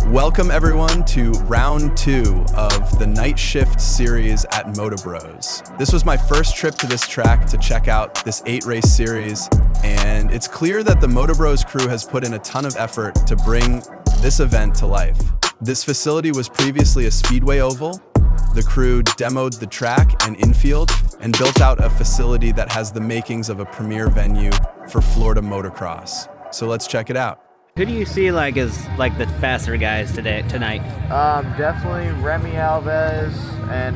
Welcome everyone to round 2 of the night shift series at MotoBros. This was my first trip to this track to check out this 8-race series, and it's clear that the MotoBros crew has put in a ton of effort to bring this event to life. This facility was previously a speedway oval. The crew demoed the track and infield and built out a facility that has the makings of a premier venue for Florida motocross. So let's check it out. Who do you see as the faster guys tonight? Definitely Remy Alves and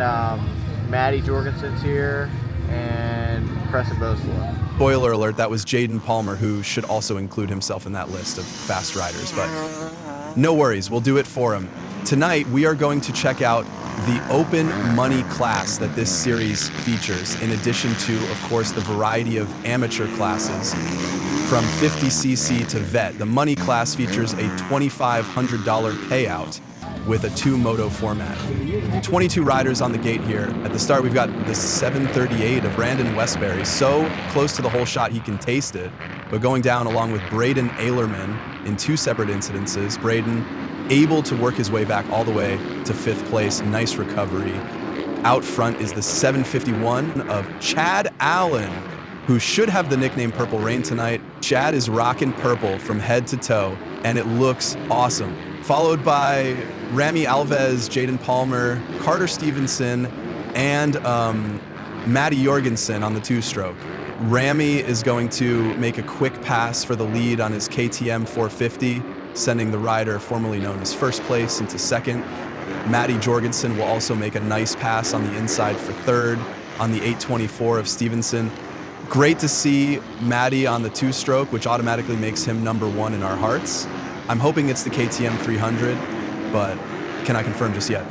Matty Jorgensen's here and Preston Boslow. Spoiler alert, that was Jaden Palmer, who should also include himself in that list of fast riders, but no worries, we'll do it for him. Tonight, we are going to check out the open money class that this series features, in addition to, of course, the variety of amateur classes from 50cc to vet. The money class features a $2,500 payout with a 2-moto format. 22 riders on the gate here. At the start, we've got the 738 of Brandon Westbury, so close to the whole shot he can taste it, but going down along with Braden Aylerman in 2 separate incidences. Braden able to work his way back all the way to 5th place. Nice recovery. Out front is the 751 of Chad Allen, who should have the nickname Purple Rain tonight. Chad is rocking purple from head to toe, and it looks awesome. Followed by Remy Alves, Jaden Palmer, Carter Stevenson, and Matty Jorgensen on the 2-stroke. Ramy is going to make a quick pass for the lead on his KTM 450, sending the rider formerly known as first place into second. Matty Jorgensen will also make a nice pass on the inside for third on the 824 of Stevenson. Great to see Matty on the 2-stroke, which automatically makes him number 1 in our hearts. I'm hoping it's the KTM 300, but cannot confirm just yet.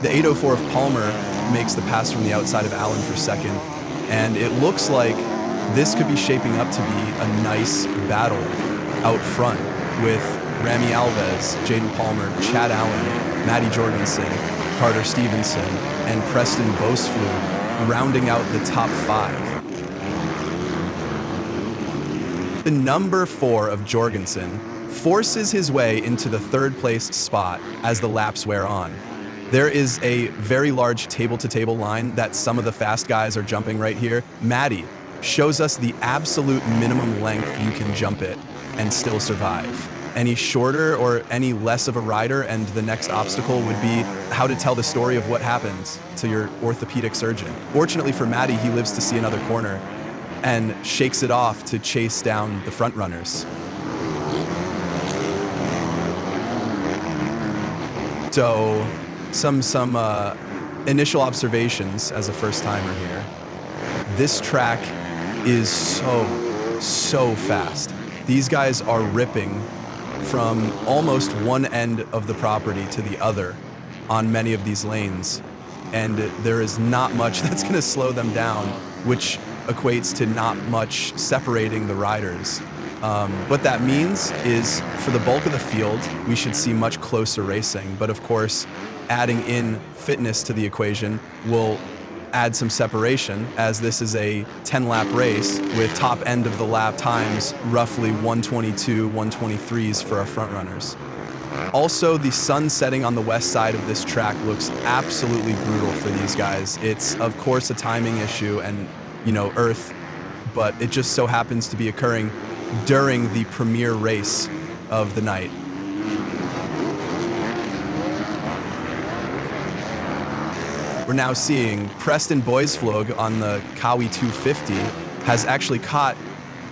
The 804 of Palmer makes the pass from the outside of Allen for second, and it looks like this could be shaping up to be a nice battle out front with Remy Alves, Jaden Palmer, Chad Allen, Matty Jorgensen, Carter Stevenson, and Preston Boslow rounding out the top 5. The number 4 of Jorgensen forces his way into the 3rd place spot as the laps wear on. There is a very large table-to-table line that some of the fast guys are jumping right here. Matty shows us the absolute minimum length you can jump it and still survive. Any shorter or any less of a rider, and the next obstacle would be how to tell the story of what happened to your orthopedic surgeon. Fortunately for Matty, he lives to see another corner and shakes it off to chase down the front runners. So, some initial observations as a first-timer here. This track is so fast. These guys are ripping from almost one end of the property to the other on many of these lanes, and there is not much that's going to slow them down, which equates to not much separating the riders. What that means is, for the bulk of the field, we should see much closer racing, but of course, adding in fitness to the equation will add some separation, as this is a 10-lap race with top end of the lap times roughly 122, 123s for our front runners. Also, the sun setting on the west side of this track looks absolutely brutal for these guys. It's, of course, a timing issue and, Earth, but it just so happens to be occurring during the premier race of the night. We're now seeing Preston Boslow on the Kawi 250 has actually caught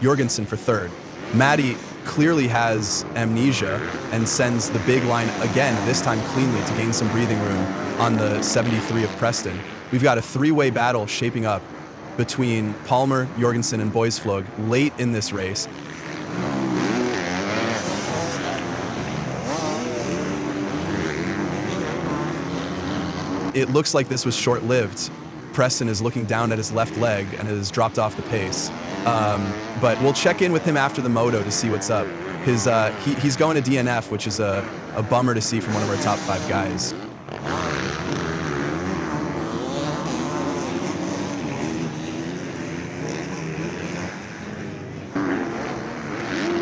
Jorgensen for 3rd. Matty clearly has amnesia and sends the big line again, this time cleanly to gain some breathing room on the 73 of Preston. We've got a 3-way battle shaping up between Palmer, Jorgensen, and Boslow late in this race. It looks like this was short-lived. Preston is looking down at his left leg and has dropped off the pace. But we'll check in with him after the moto to see what's up. He's going to DNF, which is a bummer to see from one of our top 5 guys.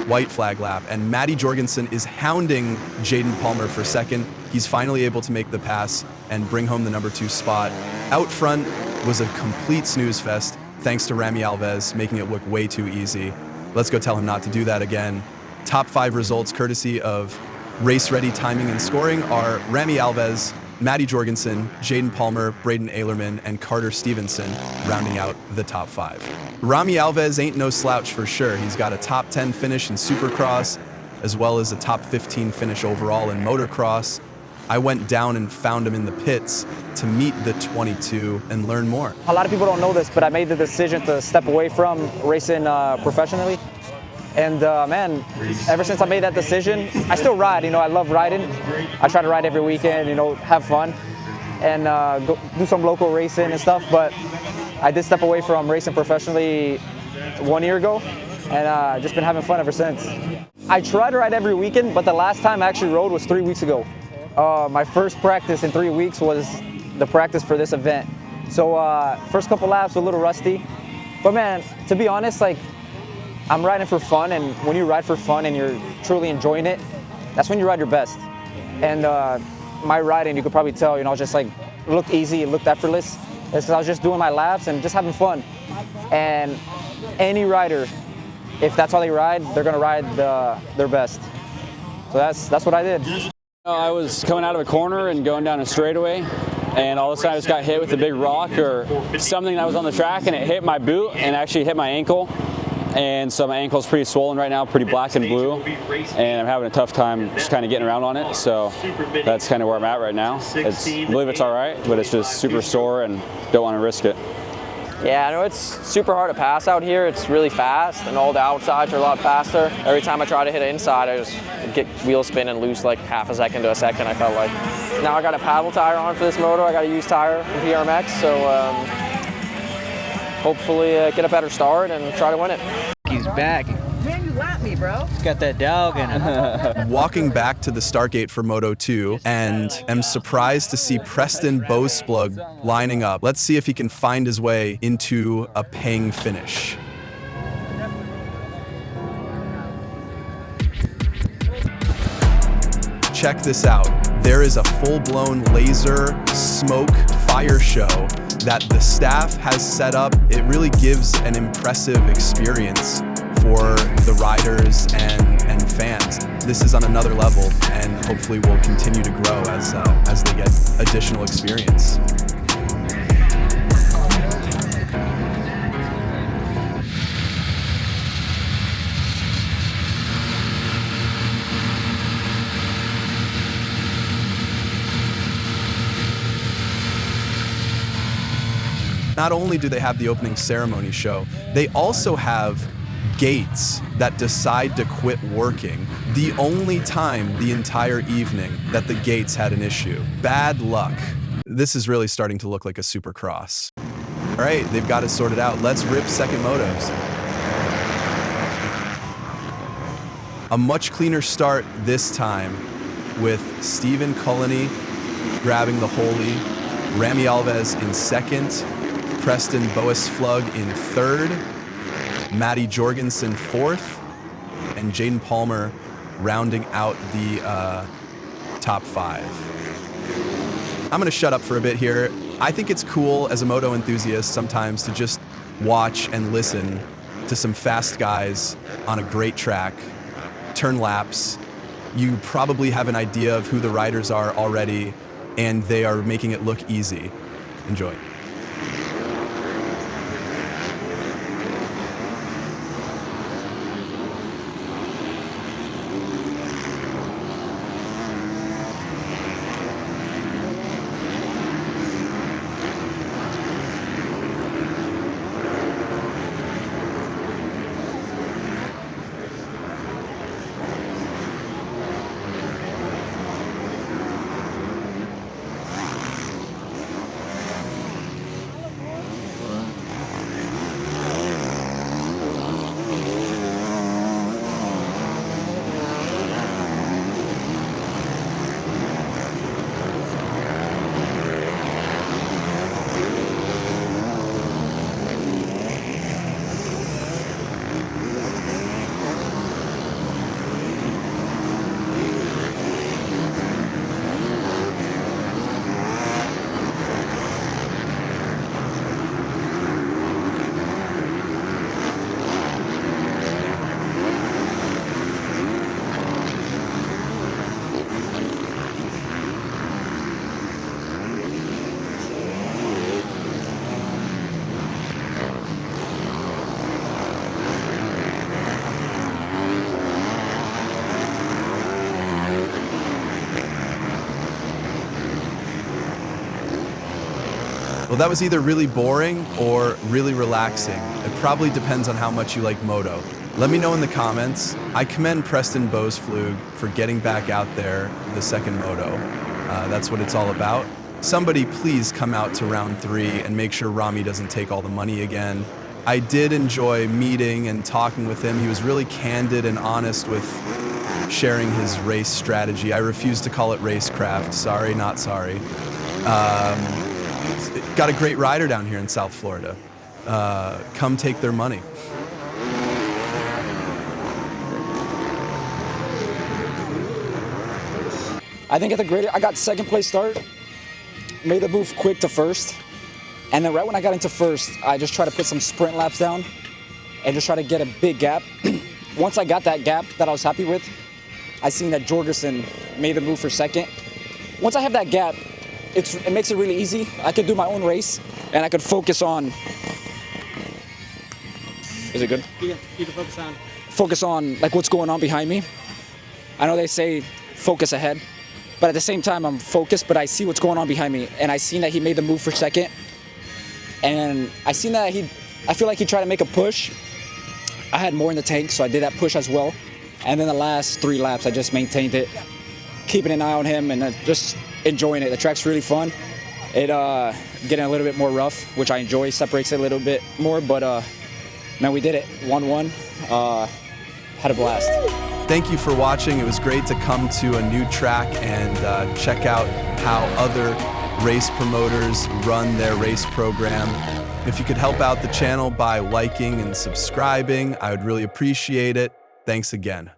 White flag lap, and Matty Jorgensen is hounding Jaden Palmer for second. He's finally able to make the pass and bring home the number 2 spot. Out front was a complete snooze fest, thanks to Rami Alves making it look way too easy. Let's go tell him not to do that again. Top 5 results courtesy of Race Ready Timing and Scoring are Rami Alves, Matty Jorgensen, Jaden Palmer, Braden Aylerman, and Carter Stevenson rounding out the top 5. Rami Alves ain't no slouch for sure. He's got a top 10 finish in Supercross, as well as a top 15 finish overall in Motocross. I went down and found him in the pits to meet the 22 and learn more. A lot of people don't know this, but I made the decision to step away from racing professionally. And man, ever since I made that decision, I still ride. You know, I love riding. I try to ride every weekend, you know, have fun, and go do some local racing and stuff. But I did step away from racing professionally 1 year ago, and just been having fun ever since. I try to ride every weekend, but the last time I actually rode was 3 weeks ago. My first practice in 3 weeks was the practice for this event. So first couple laps were a little rusty, but man, to be honest, like, I'm riding for fun, and when you ride for fun and you're truly enjoying it, that's when you ride your best. And my riding, you could probably tell, you know, just like looked easy, it looked effortless. It's because I was just doing my laps and just having fun. And any rider, if that's how they ride, they're gonna ride their best. So that's what I did. I was coming out of a corner and going down a straightaway, and all of a sudden I just got hit with a big rock or something that was on the track, and it hit my boot and actually hit my ankle. And so my ankle's pretty swollen right now, pretty black and blue, and I'm having a tough time just kind of getting around on it. So that's kind of where I'm at right now. I believe it's all right, but it's just super sore and don't want to risk it. Yeah, I know it's super hard to pass out here. It's really fast, and all the outsides are a lot faster. Every time I try to hit an inside, I just get wheel spin and lose like half a second to a second, I felt like. Now I got a paddle tire on for this moto. I got a used tire from PRMX, so hopefully get a better start and try to win it. He's back. Man, you lapped me, bro. He's got that dog in him. Walking back to the start gate for Moto 2, and am surprised to see Preston Bowsplug lining up. Let's see if he can find his way into a paying finish. Check this out. There is a full-blown laser smoke fire show that the staff has set up. It really gives an impressive experience for the riders and fans. This is on another level, and hopefully will continue to grow as they get additional experience. Not only do they have the opening ceremony show, they also have gates that decide to quit working. The only time the entire evening that the gates had an issue. Bad luck. This is really starting to look like a Supercross. All right, they've got it sorted out. Let's rip second motos. A much cleaner start this time with Stephen Culleney grabbing the Holy, Rami Alves in second, Preston Bowsplug in third, Matty Jorgensen fourth, and Jaden Palmer rounding out the top 5. I'm gonna shut up for a bit here. I think it's cool as a moto enthusiast sometimes to just watch and listen to some fast guys on a great track, turn laps. You probably have an idea of who the riders are already, and they are making it look easy. Enjoy. Well, that was either really boring or really relaxing. It probably depends on how much you like moto. Let me know in the comments. I commend Preston Boesflug for getting back out there the second moto. That's what it's all about. Somebody please come out to round 3 and make sure Rami doesn't take all the money again. I did enjoy meeting and talking with him. He was really candid and honest with sharing his race strategy. I refuse to call it racecraft. Sorry, not sorry. Got a great rider down here in South Florida. Come take their money. I think I got second place start, made the move quick to first, and then right when I got into first, I just tried to put some sprint laps down and just try to get a big gap. Once I got that gap that I was happy with, I seen that Jorgensen made the move for second. Once I have that gap, it makes it really easy. I could do my own race and I could focus on, is it good? You can Focus on like what's going on behind me. I know they say focus ahead, but at the same time I'm focused, but I see what's going on behind me, and I seen that he made the move for second, and I seen that I feel like he tried to make a push. I had more in the tank, so I did that push as well, and then the last 3 laps I just maintained it, keeping an eye on him and just enjoying it. The track's really fun. It getting a little bit more rough, which I enjoy, separates it a little bit more, but man, we did it. 1-1, had a blast. Thank you for watching. It was great to come to a new track and check out how other race promoters run their race program. If you could help out the channel by liking and subscribing, I would really appreciate it. Thanks again.